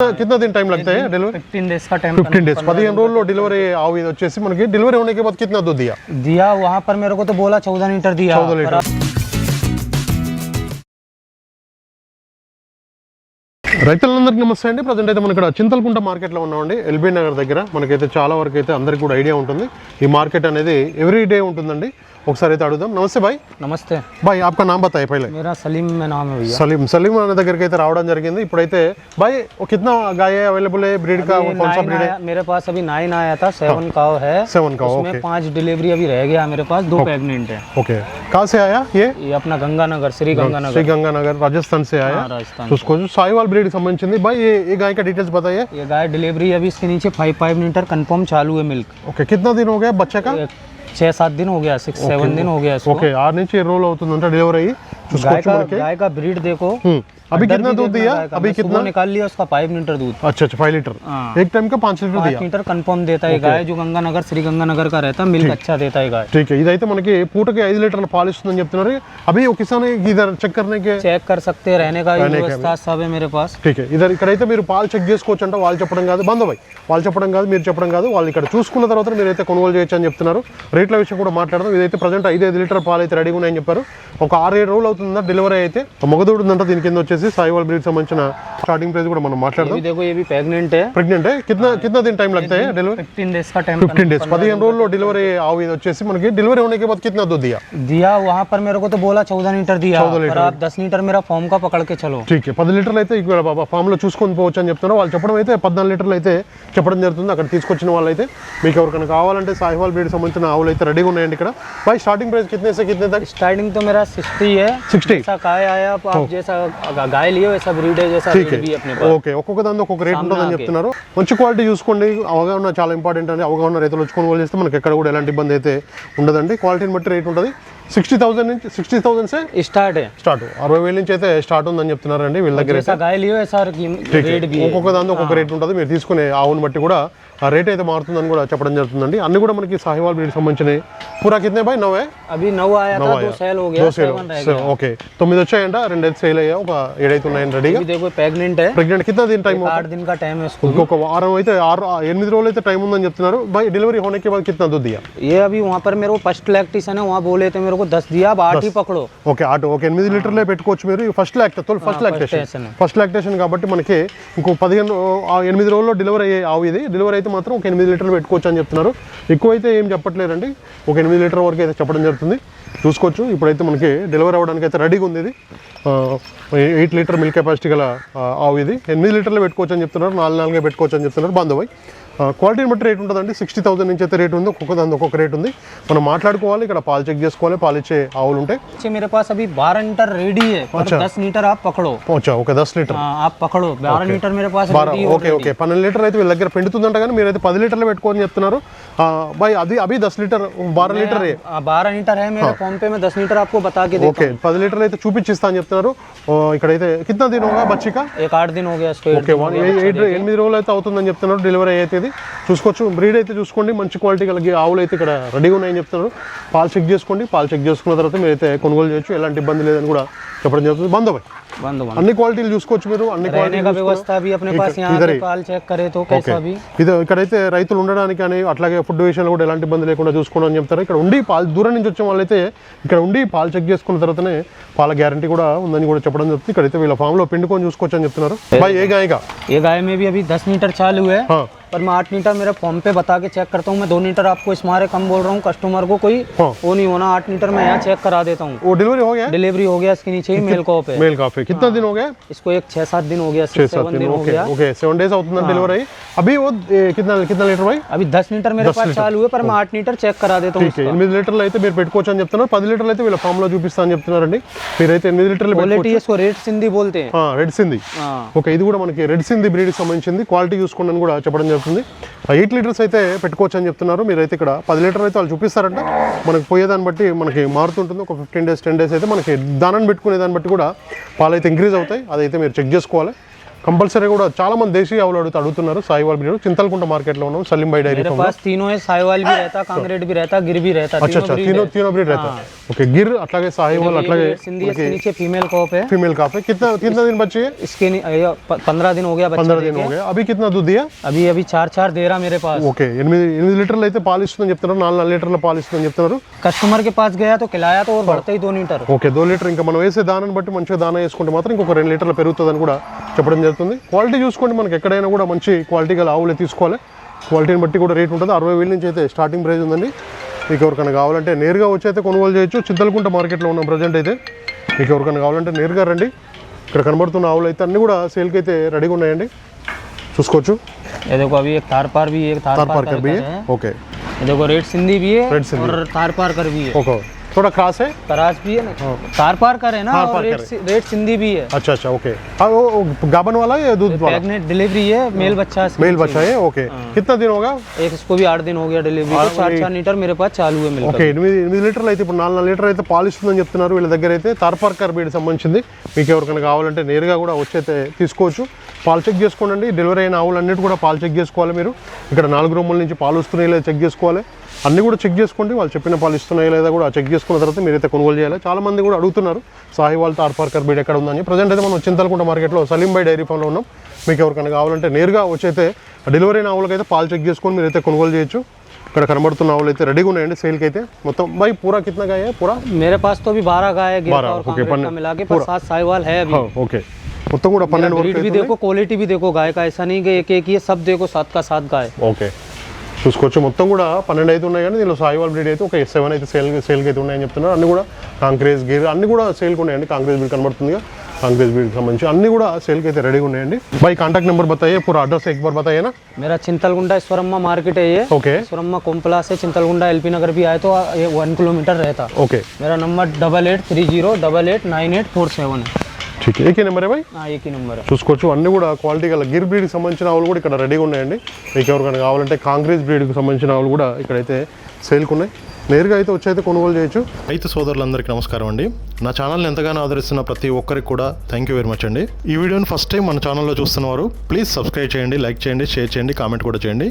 कितना दिन टाइम लगता है डिलीवरी? 15 डेज का टाइम। 15 डेज 15 రోజుల్లో డెలివరీ ఆవు ఇది వచ్చేసి మనకి డెలివరీ होने के बाद कितना दूध दिया वहाँ पर मेरे को तो बोला 14 लीटर दिया। 14 लीटर। రైతులందరికీ నమస్తే అండి. ప్రజెంట్ అయితే మనం ఇక్కడ చింతలకుంట మార్కెట్లో ఉన్నామండి, ఎల్బీ నగర్ దగ్గర. మనకైతే చాలా వరకు అయితే అందరికీ కూడా ఐడియా ఉంటుంది ఈ మార్కెట్ అనేది ఎవ్రీ డే ఉంటుందండి. ఒకసారి అయితే అడుగుదాం. నమస్తే భాయ్. నమస్తే భాయ్, आपका नाम बताइए पहले. मेरा सलीम में नाम है भैया। सलीम అనే దగ్గరికి అయితే రావడం జరిగింది. ఇప్పుడైతే भाई कितना गाय अवेलेबल है, ब्रीड का कौन सा ब्रीड है? मेरे पास अभी 9 आया था, 7 काव है। 7 काव, उसमें 5 डिलीवरी अभी रह गया मेरे पास, 2 प्रेग्नेंट है। ओके, कहाँ से आया ये? अपना गंगानगर, श्री गंगानगर राजस्थान से आया। राजस्थान। तो उसको साहिवाल ब्रीड संबंधित भाई ये गाय का डिटेल्स बताइए। ये गाय डिलीवरी अभी इसके नीचे 5 लीटर कंफर्म चालू है मिल्क। ओके, कितना दिन हो गया बच्चे का? 6-7 दिन हो गया, 6-7 दिन हो गया इसको। ओके, 6 నుంచి 7 రోజులు అవుతుందంట డెలివరీ అయ్యి. गाय का ब्रीड देखो। अभी कितना दूध दिया? अभी कितना निकाल लिया उसका 5 लीटर दूध। अच्छा 5 लीटर एक टाइम का 5 लीटर दिया। 5 लीटर कंफर्म देता है गाय, जो गंगानगर श्री गंगानगर का रहता है, मिल्क अच्छा देता है गाय। ठीक है, ఇదైతే మనకి పూటకి 5 లీటర్ల పాలు ఇస్తుందని చెప్తున్నారు. अभी वो किसान इधर चेक करने के चेक कर सकते हैं, रहने का व्यवस्था सब है मेरे पास। ठीक है, इधर ఇక్కడైతే మీరు పాలు చెక్ చేసుకోవచ్చు అంట. వాళ్ళు చెప్పడం కాదు బంధుబాయ్, వాళ్ళు చెప్పడం కాదు, మీరు చెప్పడం కాదు, వాళ్ళు ఇక్కడ చూసుకున్న తర్వాత మీరైతే కొనుగోలు చేయొచ్చు అని చెప్తున్నారు. రేట్ల విషయం కూడా మాట్లాడదాం. ఇదైతే ప్రజెంట్ 5 లీటర్ పాలు అయితే రెడీగా ఉన్నాయని చెప్పారు. ఒక 6-7 రోజులు అవుతుందా డెలివరీ అయితే. మగదూడు ఉందంట దీని కింద వచ్చేసి సాహివాల్ బ్రీడ్ సంబంధించిన స్టార్టింగ్ ప్రైస్ కూడా మనం మాట్లాడదాం. देखो ये भी प्रेग्नेंट है। प्रेग्नेंट है, कितना दिन टाइम लगता है डिलीवरी? 15 डेज का टाइम। 15 डेज 15 రోజుల్లో డెలివరీ ఆవు ఇది వచ్చేసి మనకి డెలివరీ होने के बाद कितना दूध दिया वहाँ पर मेरे को तो बोला 14 लीटर दिया, पर आप 10 लीटर मेरा फॉर्म का पकड़ के चलो। ठीक है, 10 లీటర్లు అయితే ఇక్కడ ఫామ్ లో చూసుకొని పోవచ్చు అని చెప్తున్నారు. వాళ్ళు చెప్పడం అయితే 14 లీటర్లు అయితే చెప్పడం జరుగుతుంది. అక్కడ తీసుకొచ్చిన వాళ్ళు అయితే మీకు ఎవరికైనా కావాలంటే సాహివాల్ బ్రీడ్ సంబంధించిన ఆవులు అయితే రెడీగా ఉన్నాయండి ఇక్కడ. भाई स्टार्टिंग प्राइस कितने से कितने तक? स्टार्टिंग तो मेरा 60 है। 60 जैसा गाय आया आप जैसा गाय लियो वैसा ब्रीड है, जैसा रेट भी अपने पास। ఓకే, ఒక్కొక్క దాని ఒక్కొక్క రేట్ ఉంటుందని చెప్తున్నారు. మంచి క్వాలిటీ చూసుకోండి, అవగాహన చాలా ఇంపార్టెంట్ అండి. అవగాహన రైతులు వచ్చి కొనుగోలు చేస్తే మనకి ఎక్కడ కూడా ఎలాంటి ఇబ్బంది అయితే ఉండదండి. క్వాలిటీని బట్టి రేట్ ఉంటుంది. 60,000 నుంచి 60,000 से స్టార్ట్ 60,000 నుంచి అయితే స్టార్ట్ ఉందని చెప్తున్నారండి వీళ్ళ దగ్గర. ఒక్కొక్క దాని ఒక్కొక్క రేట్ ఉంటుంది. మీరు తీసుకునే ఆవుని బట్టి కూడా ఆ రేట్ అయితే మారుతుందని కూడా చెప్పడం జరుగుతుందండి. అన్ని కూడా మనకి సాహివాల్ బ్రీడ్ సంబంధించినవి. పూరా కితనే భాయ్? 9 है अभी 9 आया था, 2 सेल हो गया, 7 ఓకే 9 వచ్చాయంట, 2 అయితే సేల్ అయ్యాయి, ఒక 7 అయితే ఉన్నాయండి రెడీగా. देखो प्रेग्नेंट है। ప్రెగ్నెంట్ कितना दिन टाइम? 8 दिन का टाइम है इसको। ఇంకొక వారం అయితే 8 రోజులు అయితే టైం ఉందని చెప్తున్నారు. भाई डिलीवरी होने के बाद कितना दूध दिया? ये अभी वहाँ पर मेरे को फर्स्ट लैक्टेशन है, वहाँ बोले थे मेरे को 10 दिया, अब 8 ही पकड़ो। ఓకే 8 లీటర్లే పెట్టుకోవచ్చు మీరు. ఫస్ట్ లాక్టేషన్ కాబట్టి మనకి ఇంకో 8 రోజుల్లో డెలివరీ అయ్యే ఆవు ఇది. డెలివరీ అయితే మాత్రం ఒక 8 లీటర్లు పెట్టుకోవచ్చు అని చెప్తున్నారు. ఎక్కువ అయితే ఏం చెప్పట్లేదండి, ఒక 8 లీటర్ వరకు అయితే చెప్పడం జరుగుతుంది. చూసుకోవచ్చు. ఇప్పుడైతే మనకి డెలివరీ అవ్వడానికి అయితే రెడీగా ఉంది ఇది. 8 లీటర్ మిల్క్ కెపాసిటీ గల ఆవు ఇది. 8 లీటర్లు పెట్టుకోవచ్చు అని చెప్తున్నారు, 4 పెట్టుకోవచ్చు అని చెప్తున్నారు బంధుబాయ్. క్వాలిటీని బట్టి రేట్ ఉంటుందండి. 60,000 నుంచి అయితే రేట్ ఉంది. ఒక్కొక్క దాని ఒక్కొక్క రేట్ ఉంది. మనం మాట్లాడుకోవాలి, ఇక్కడ పాలు చెక్ చేసుకోవాలి, పాలు ఇచ్చే ఆవులు ఉంటాయి. मेरे पास अभी 12 लीटर रेडी है, और 10 लीटर आप पकड़ो। अच्छा ओके 10 లీటర్ आप पकड़ो, 12 लीटर मेरे पास रेडी है। ఓకే ఓకే 12 లీటర్ అయితే వీళ్ళ దగ్గర పెండుతుందంట, కానీ మీరైతే 10 లీటర్లు పెట్టుకోని చెప్తున్నారు. भाई अभी 10 लीटर 12 లీటర్ 12 లీటర్ है मेरे फॉर्म पे, मैं 10 लीटर आपको बता के देता हूं। ఓకే 10 లీటర్లు అయితే చూపించిస్తా అని చెప్తున్నారు. ఇక్కడైతే कितना दिन होगा बच्ची का? 8 दिन हो गया इसको। ఓకే 8 రోజులు అయితే అవుతుందని చెప్తున్నారు డెలివరీ అయితే. ఇది చూసుకోవచ్చు. బ్రీడ్ అయితే చూసుకోండి, మంచి క్వాలిటీ కలిగి ఆవులు అయితే ఇక్కడ రెడీగా ఉన్నాయని చెప్తున్నారు. పాలు చెక్ చేసుకోండి, పాలు చెక్ చేసుకున్న తర్వాత మీరైతే కొనుగోలు చేయొచ్చు, ఎలాంటి ఇబ్బంది లేదని కూడా చెప్పడం జరుగుతుంది. బంధుబాయ్ అన్ని క్వాలిటీలు చూసుకోవచ్చు మీరు. అన్ని క్వాలిటీ వ్యవస్థ भी अपने पास यहां पे पाल चेक करे तो कैसा भी ఇది ఇక్కడైతే రైతులు ఉండడానికి కానీ అట్లాగే ఫుడ్ విషయంలో కూడా ఎలాంటి ఇబ్బంది లేకుండా చూసుకోండి అని చెప్తారు. ఇక్కడ ఉండి పాలు దూరం నుంచి వచ్చే వాళ్ళైతే ఇక్కడ ఉండి పాలు చెక్ చేసుకున్న తర్వాతనే పాల గ్యారంటీ కూడా ఉందని కూడా చెప్పడం జరుగుతుంది. ఇక్కడైతే వీళ్ళ ఫామ్ లో పిండుకొని చూసుకోవచ్చు అని చెప్తున్నారు. भाई ये गाय में भी अभी 10 लीटर चालू है, पर मैं 8 लीटर मेरे फॉर्म पे बता के चेक करता हूँ। मैं 2 लीटर आपको इस मारे कम बोल रहा हूँ, कस्टमर को कोई वो नहीं होना। 8 लीटर मैं यहाँ चेक करा देता हूँ। वो डिलीवरी हो गया? डिलीवरी हो गया इसके नीचे ही मेल कॉप है। मेल कॉप है। कितना दिन हो गया इसको? 6-7 दिन हो गया, 6-7 दिन हो गया। ओके 7 डेज అవుతుందా డెలివరీ. अभी वो कितना లీటర్ भाई? अभी 10 लीटर मेरे पास चालू है, पर मैं 8 लीटर चेक करा देता हूँ। 8 లీటర్లు అయితే మీరు పెట్టుకోవచ్చు అని చెప్తున్నారు. 10 లీటర్లు అయితే వీళ్ళ ఫామ్ లో చూపిస్తా అని చెప్తున్నారండి. మీరైతే 8 లీటర్లు క్వాలిటీ इसको रेड सिंधी बोलते हैं। రెడ్ సింధి. ఓకే ఇది కూడా మనకి రెడ్ సింధి బ్రీడ్ కి సంబంధించింది. క్వాలిటీ చూసుకోండి అని కూడా చెప్పడం జరుగుతుంది. 8 లీటర్స్ అయితే పెట్టుకోవచ్చు అని చెప్తున్నారు. మీరైతే ఇక్కడ 10 లీటర్ అయితే వాళ్ళు చూపిస్తారంట. మనకి పోయేదాన్ని బట్టి మనకి మారుతుంటుంది. ఒక 15 డేస్ 10 డేస్ అయితే మనకి దానాన్ని పెట్టుకునే దాన్ని బట్టి కూడా పాలు అయితే ఇంక్రీజ్ అవుతాయి. అదైతే మీరు చెక్ చేసుకోవాలి. కంపల్సరీ కూడా చాలా మంది దేశీయ ఆవులు అడుగుతున్నారు సాయివాల్ బ్రీడ్ చింతలకుంట మార్కెట్లో ఉన్నాం సలీం భాई డైరీ मेरे पास तीनों है, साहिवाल भी रहता, कांग्रेड भी रहता, गिर भी रहता। अच्छा अच्छा तीनों ब्रीड रहता है ओके गिर अట్లాగే సాయివాల్ అట్లాగే सिंधी इसके नीचे फीमेल कॉप है। फीमेल काफ है कितना दिन बच्ची है इसके 15 दिन हो गया बच्चा 15 दिन हो गया अभी कितना दूध दिया अभी 4 दे रहा मेरे पास। ఓకే 8 లీటర్లు అయితే పాలు ఇస్తుందని చెప్తున్నారు 4 లీటర్ల పాలు ఇస్తుందని చెప్తున్నారు कस्टमर के पास गया तो खिलाया तो और बढ़ते ही 2 लीटर। ఓకే 2 లీటర్ ఇంకా మనం వేసే దానాన్ని బట్టి మంచిగా దానా వేసుకుంటే మాత్రం ఇంకొక 2 లీటర్లు పెరుగుతుందని కూడా చెప్పడం జరుగుతుంది క్వాలిటీ చూసుకోండి మనకి ఎక్కడైనా కూడా మంచి క్వాలిటీ గల ఆవులే తీసుకోవాలి క్వాలిటీని బట్టి కూడా రేట్ ఉంటుంది 60,000 నుంచి అయితే స్టార్టింగ్ ప్రైస్ ఉందండి మీకు ఎవరికైనా కావాలంటే నేరుగా వచ్చి అయితే కొనుగోలు చేయొచ్చు చింతలకుంట మార్కెట్లో ఉన్నాం ప్రజెంట్ అయితే మీకు ఎవరికైనా కావాలంటే నేరుగా రండి ఇక్కడ కనబడుతున్న ఆవులు అయితే అన్ని కూడా సేల్కి అయితే రెడీగా ఉన్నాయండి చూసుకోవచ్చు ये देखो अभी एक थार पार भी है, एक थार पार कर भी है। है ओके ये देखो रेड सिंधी भी है रेड सिंधी। और थार पार कर भी है। ओके थोड़ा क्रॉस है तराज भी है ना, थार पार कर है ना, थार और पार रेड सिंधी भी है। अच्छा अच्छा ओके हाँ वो गाबन वाला या दूध वाला प्रेग्नेंट डिलीवरी है, मेल बच्चा है। मेल बच्चा है ओके कितना दिन होगा एक इसको भी 8 दिन हो गया डिलीवरी को, 4 लीटर मेरे पास चालू है मिल्क। ఓకే 8 లీటర్లు అయితే ఇప్పుడు 4 లీటర్ అయితే పాలు ఇస్తుందని చెప్తున్నారు వీళ్ళ దగ్గర అయితే తార్పార్కర్ బ్రీడ్ సంబంధించింది మీకు ఎవరికైనా కావాలంటే నేరుగా కూడా వచ్చైతే తీసుకోవచ్చు పాలు చెక్ చేసుకోండి డెలివరీ అయిన ఆవులు అన్నిటి కూడా పాలు చెక్ చేసుకోవాలి మీరు ఇక్కడ 4 రూముల నుంచి పాలు వస్తున్నాయి లేదా చెక్ చేసుకోవాలి అన్నీ కూడా చెక్ చేసుకోండి వాళ్ళు చెప్పిన పాలు ఇస్తున్నాయి లేదా కూడా చెక్ చేసుకున్న తర్వాత మీరైతే కొనుగోలు చేయాలి చాలా మంది కూడా అడుగుతున్నారు సాహివాల్ తార్పార్కర్ బ్రీడ్ ఎక్కడ ఉందని ప్రజెంట్ అయితే మనం చింతలకుంట మార్కెట్లో సలీం భాई డైరీ ఫామ్లో ఉన్నాం మీకు ఎవరికైనా కావాలంటే నేరుగా వచ్చైతే డెలివరీ అయిన ఆవులకైతే పాలు చెక్ చేసుకొని మీరైతే కొనుగోలు చేయొచ్చు ఇక్కడ కనబడుతున్న ఆవులు అయితే రెడీగా ఉన్నాయండి సేల్కి అయితే మొత్తం भाई पूरा कितना गाय है पूरा मेरे पास तो अभी 12 गाय है, गिर 12, और ओके, कांग्रेड का मिला के, पर 7 साहिवाल है अभी। ఓకే మొత్తం కూడా 12 ब्रीड వరకు भी देखो, क्वालिटी भी देखो गाय का, ऐसा नहीं कि एक ही है, सब देखो 7 का 7 गाय। ఓకే చూసుకోవచ్చు మొత్తం కూడా 12 అయితే ఉన్నాయి కానీ దీనిలో సాయివాల్ బ్రీడ్ అయితే ఒక 7 అయితే సేల్కి అయితే ఉన్నాయని చెప్తున్నారు అన్ని కూడా కాంగ్రెస్ గిర్ అన్ని కూడా సేల్కి ఉన్నాయండి కాంగ్రెస్ బ్రీడ్ కనబడుతుందిగా कांग्रेस ब्रीड संबंधी अन्नी सेल के रेडी उन्नायंडी भाई कांटेक्ट नंबर बताइए पूरा एड्रेस एक बार बताइए ना मेरा चिंतलगुंडा ईश्वरम्मा मार्केट है ये ओके ईश्वरम्मा कोम्पला से चिंतलगुंडा एलपी नगर भी आए तो ये 1 किलोमीटर रहता ओके मेरा नंबर 8830889847 है ठीक है एक ही नंबर है भाई एक ही नंबर है చూసుకోవచ్చు అన్ని కూడా క్వాలిటీ గల గిర్ బ్రీడ్ కి సంబంధించిన ఆవులు కూడా ఇక్కడ రెడీగా ఉన్నాయండి మీకు ఎవరికైనా కావాలంటే కాంగ్రెస్ బ్రీడ్ కి సంబంధించిన ఆవులు కూడా ఇక్కడైతే సేల్కి ఉన్నాయి నేరుగా అయితే వచ్చైతే కొనుగోలు చేయొచ్చు రైతు సోదరులందరికీ నమస్కారం అండి నా ఛానల్ని ఎంతగానో ఆదరిస్తున్న ప్రతి ఒక్కరికి కూడా థ్యాంక్ యూ వెరీ మచ్ అండి ఈ వీడియోని ఫస్ట్ టైం మన ఛానల్లో చూస్తున్నవారు ప్లీజ్ సబ్స్క్రైబ్ చేయండి లైక్ చేయండి షేర్ చేయండి కామెంట్ కూడా చేయండి